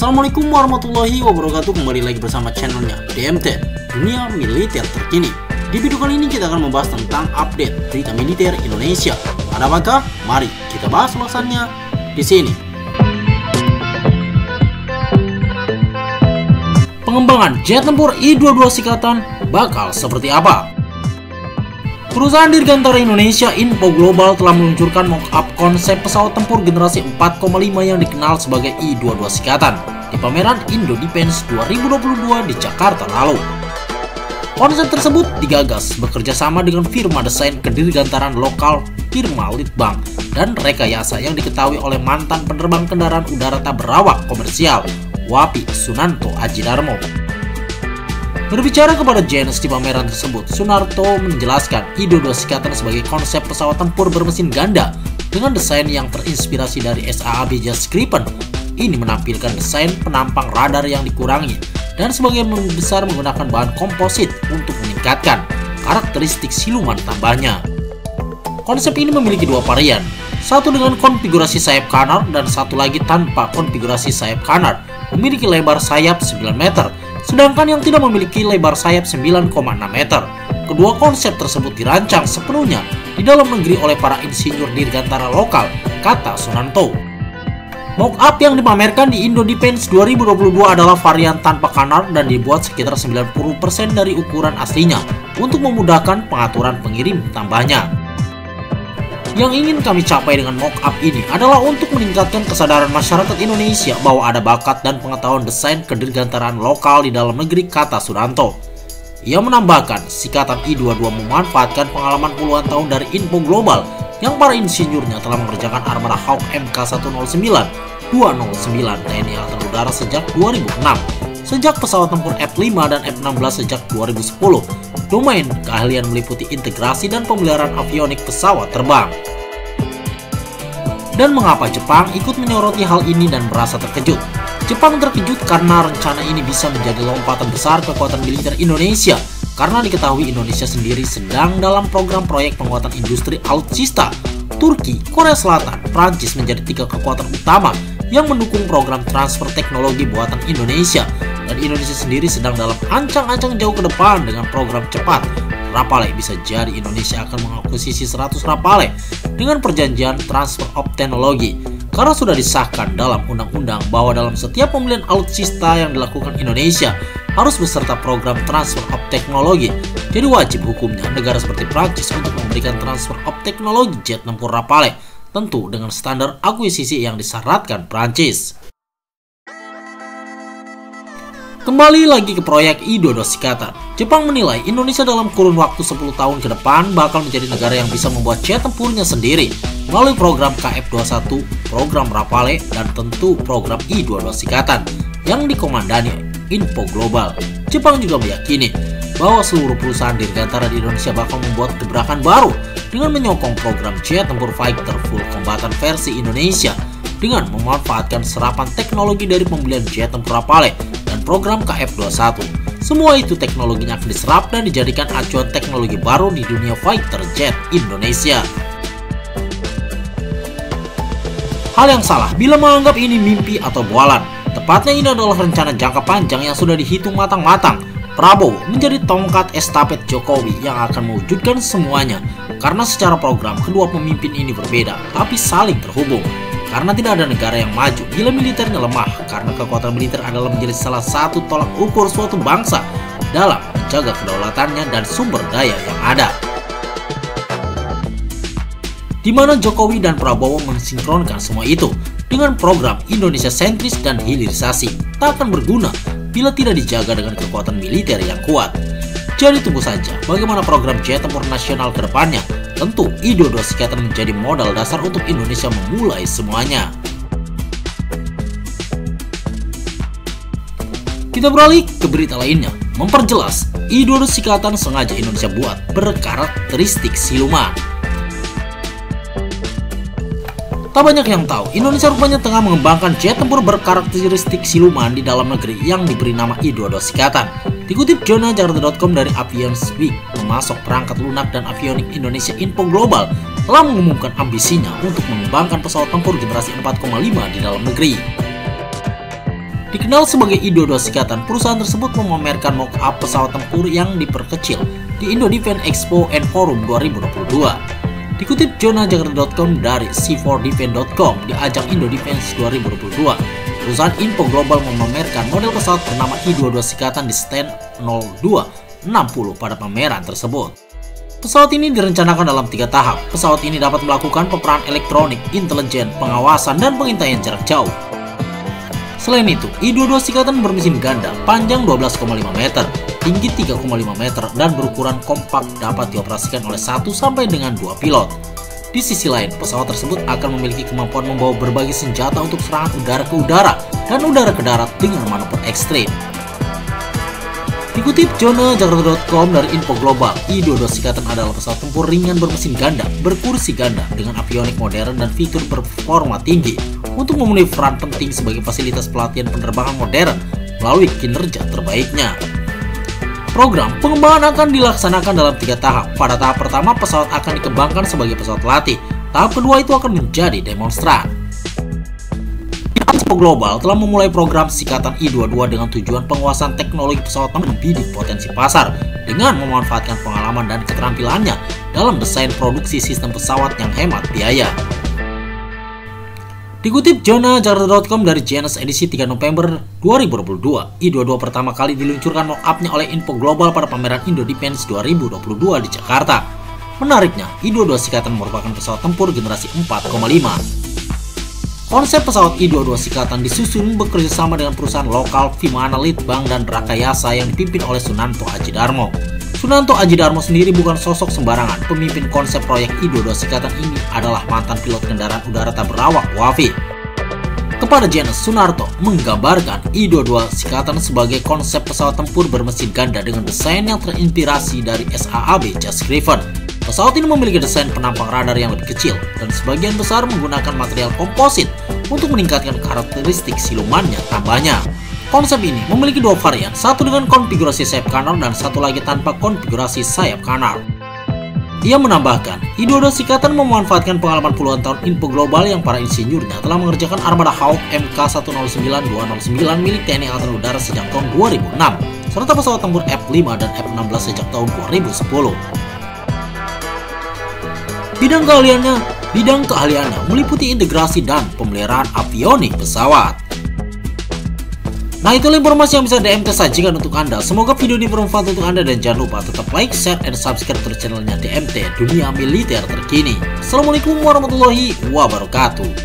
Assalamualaikum warahmatullahi wabarakatuh. Kembali lagi bersama channelnya DMT, Dunia Militer Terkini. Di video kali ini kita akan membahas tentang update berita militer Indonesia. Ada apakah? Mari kita bahas ulasannya di sini. Pengembangan jet tempur I-22 Sikatan bakal seperti apa? Perusahaan dirgantara Indonesia Info Global telah meluncurkan mock-up konsep pesawat tempur generasi 4,5 yang dikenal sebagai I-22 Sikatan di pameran Indo Defense 2022 di Jakarta lalu. Konsep tersebut digagas bekerja sama dengan firma desain kedirgantaran lokal firma Litbang dan rekayasa yang diketahui oleh mantan penerbang kendaraan udara tak berawak komersial Wapi Sunarto Ajidarmo. Berbicara kepada Jens di pameran tersebut, Sunarto menjelaskan I-22 Sikatan sebagai konsep pesawat tempur bermesin ganda dengan desain yang terinspirasi dari SAAB Jas Gripen. Ini menampilkan desain penampang radar yang dikurangi dan sebagian besar menggunakan bahan komposit untuk meningkatkan karakteristik siluman tambahnya. Konsep ini memiliki dua varian, satu dengan konfigurasi sayap canard dan satu lagi tanpa konfigurasi sayap canard, memiliki lebar sayap 9 meter. Sedangkan yang tidak memiliki lebar sayap 9,6 meter. Kedua konsep tersebut dirancang sepenuhnya di dalam negeri oleh para insinyur dirgantara lokal, kata Sunarto. Mock-up yang dipamerkan di Indo Defense 2022 adalah varian tanpa canard dan dibuat sekitar 90% dari ukuran aslinya untuk memudahkan pengaturan pengirim tambahnya. Yang ingin kami capai dengan mock-up ini adalah untuk meningkatkan kesadaran masyarakat Indonesia bahwa ada bakat dan pengetahuan desain kedirgantaraan lokal di dalam negeri, kata Sunarto. Ia menambahkan, Sikatan I-22 memanfaatkan pengalaman puluhan tahun dari Info Global yang para insinyurnya telah mengerjakan armada Hawk MK109, 209 TNI Angkatan Udara sejak 2006. Sejak pesawat tempur F-5 dan F-16 sejak 2010, domain keahlian meliputi integrasi dan pemeliharaan avionik pesawat terbang. Dan mengapa Jepang ikut menyoroti hal ini dan merasa terkejut? Jepang terkejut karena rencana ini bisa menjadi lompatan besar kekuatan militer Indonesia, karena diketahui Indonesia sendiri sedang dalam program proyek penguatan industri alutsista. Turki, Korea Selatan, Prancis menjadi tiga kekuatan utama yang mendukung program transfer teknologi buatan Indonesia. Dan Indonesia sendiri sedang dalam ancang-ancang jauh ke depan dengan program cepat Rapale. Bisa jadi Indonesia akan mengakuisisi 100 Rapale dengan perjanjian transfer of teknologi, karena sudah disahkan dalam undang-undang bahwa dalam setiap pembelian alutsista yang dilakukan Indonesia harus beserta program transfer of teknologi. Jadi wajib hukumnya negara seperti Prancis untuk memberikan transfer of teknologi jet tempur Rapale, tentu dengan standar akuisisi yang disyaratkan Prancis. Kembali lagi ke proyek I-22 Sikatan. Jepang menilai Indonesia dalam kurun waktu 10 tahun ke depan bakal menjadi negara yang bisa membuat jet tempurnya sendiri melalui program KF-21, program Rapale, dan tentu program I-22 Sikatan yang dikomandani Info Global. Jepang juga meyakini bahwa seluruh perusahaan dirgantara di Indonesia bakal membuat gebrakan baru dengan menyokong program jet tempur fighter full kombatan versi Indonesia dengan memanfaatkan serapan teknologi dari pembelian jet tempur Rapale dan program KF-21. Semua itu teknologinya akan diserap dan dijadikan acuan teknologi baru di dunia fighter jet Indonesia. Hal yang salah bila menganggap ini mimpi atau bualan. Tepatnya ini adalah rencana jangka panjang yang sudah dihitung matang-matang. Prabowo menjadi tongkat estafet Jokowi yang akan mewujudkan semuanya. Karena secara program kedua pemimpin ini berbeda, tapi saling terhubung. Karena tidak ada negara yang maju bila militernya lemah, karena kekuatan militer adalah menjadi salah satu tolak ukur suatu bangsa dalam menjaga kedaulatannya dan sumber daya yang ada. Di mana Jokowi dan Prabowo mensinkronkan semua itu dengan program Indonesia sentris dan hilirisasi, tak akan berguna bila tidak dijaga dengan kekuatan militer yang kuat. Jadi tunggu saja bagaimana program jet tempur nasional ke depannya. Tentu I-22 Sikatan menjadi modal dasar untuk Indonesia memulai semuanya. Kita beralih ke berita lainnya. Memperjelas, I-22 Sikatan sengaja Indonesia buat berkarakteristik siluman. Tak banyak yang tahu, Indonesia rupanya tengah mengembangkan jet tempur berkarakteristik siluman di dalam negeri yang diberi nama I-22 Sikatan. Dikutip jurnal Jakarta.com dari Avionics Week, memasok perangkat lunak dan avionik Indonesia Info Global telah mengumumkan ambisinya untuk mengembangkan pesawat tempur generasi 4,5 di dalam negeri. Dikenal sebagai I-22 Sikatan, perusahaan tersebut memamerkan mock-up pesawat tempur yang diperkecil di Indo Defense Expo and Forum 2022. Dikutip jonajakarta.com dari c4defense.com di ajang Indo Defense 2022, perusahaan Info Global memamerkan model pesawat bernama I-22 Sikatan di stand 0260 pada pameran tersebut. Pesawat ini direncanakan dalam 3 tahap. Pesawat ini dapat melakukan peperangan elektronik, intelijen, pengawasan, dan pengintaian jarak jauh. Selain itu, I-22 Sikatan bermesin ganda, panjang 12,5 meter, tinggi 3,5 meter, dan berukuran kompak, dapat dioperasikan oleh 1 sampai dengan 2 pilot. Di sisi lain, pesawat tersebut akan memiliki kemampuan membawa berbagai senjata untuk serangan udara ke udara dan udara ke darat dengan manuver ekstrim. Dikutip jonajakarta.com dari Info Global, I-22 Sikatan adalah pesawat tempur ringan bermesin ganda, berkursi ganda, dengan avionik modern dan fitur performa tinggi untuk memenuhi peran penting sebagai fasilitas pelatihan penerbangan modern melalui kinerja terbaiknya. Program pengembangan akan dilaksanakan dalam 3 tahap. Pada tahap pertama, pesawat akan dikembangkan sebagai pesawat latih. Tahap kedua itu akan menjadi demonstran. Info Global telah memulai program Sikatan I-22 dengan tujuan penguasaan teknologi pesawat membidik potensi pasar dengan memanfaatkan pengalaman dan keterampilannya dalam desain produksi sistem pesawat yang hemat biaya. Dikutip jonajakarta.com dari JNS edisi 3 November 2022, I-22 pertama kali diluncurkan mock-up-nya oleh Info Global pada pameran Indo Defense 2022 di Jakarta. Menariknya, I-22 Sikatan merupakan pesawat tempur generasi 4,5. Konsep pesawat I-22 Sikatan disusun bekerjasama dengan perusahaan lokal Vimana Litbang dan Rakayasa yang dipimpin oleh Sunanto Ajidarmo. Sunanto Ajidarmo sendiri bukan sosok sembarangan. Pemimpin konsep proyek I-22 Sikatan ini adalah mantan pilot kendaraan udara tak berawak WAFI. Kepada JNS, Sunarto menggambarkan I-22 Sikatan sebagai konsep pesawat tempur bermesin ganda dengan desain yang terinspirasi dari SAAB Jas Griffon. Pesawat ini memiliki desain penampang radar yang lebih kecil dan sebagian besar menggunakan material komposit untuk meningkatkan karakteristik silumannya tambahnya. Konsep ini memiliki 2 varian, satu dengan konfigurasi sayap kanar dan satu lagi tanpa konfigurasi sayap kanar. Ia menambahkan, I-22 Sikatan memanfaatkan pengalaman puluhan tahun Info Global yang para insinyurnya telah mengerjakan armada Hawk MK109-209 milik TNI Angkatan Udara sejak tahun 2006, serta pesawat tempur F-5 dan F-16 sejak tahun 2010. Bidang keahliannya meliputi integrasi dan pemeliharaan avionik pesawat. Nah, itulah informasi yang bisa DMT sajikan untuk Anda. Semoga video ini bermanfaat untuk Anda dan jangan lupa tetap like, share, dan subscribe terus channelnya DMT Dunia Militer Terkini. Assalamualaikum warahmatullahi wabarakatuh.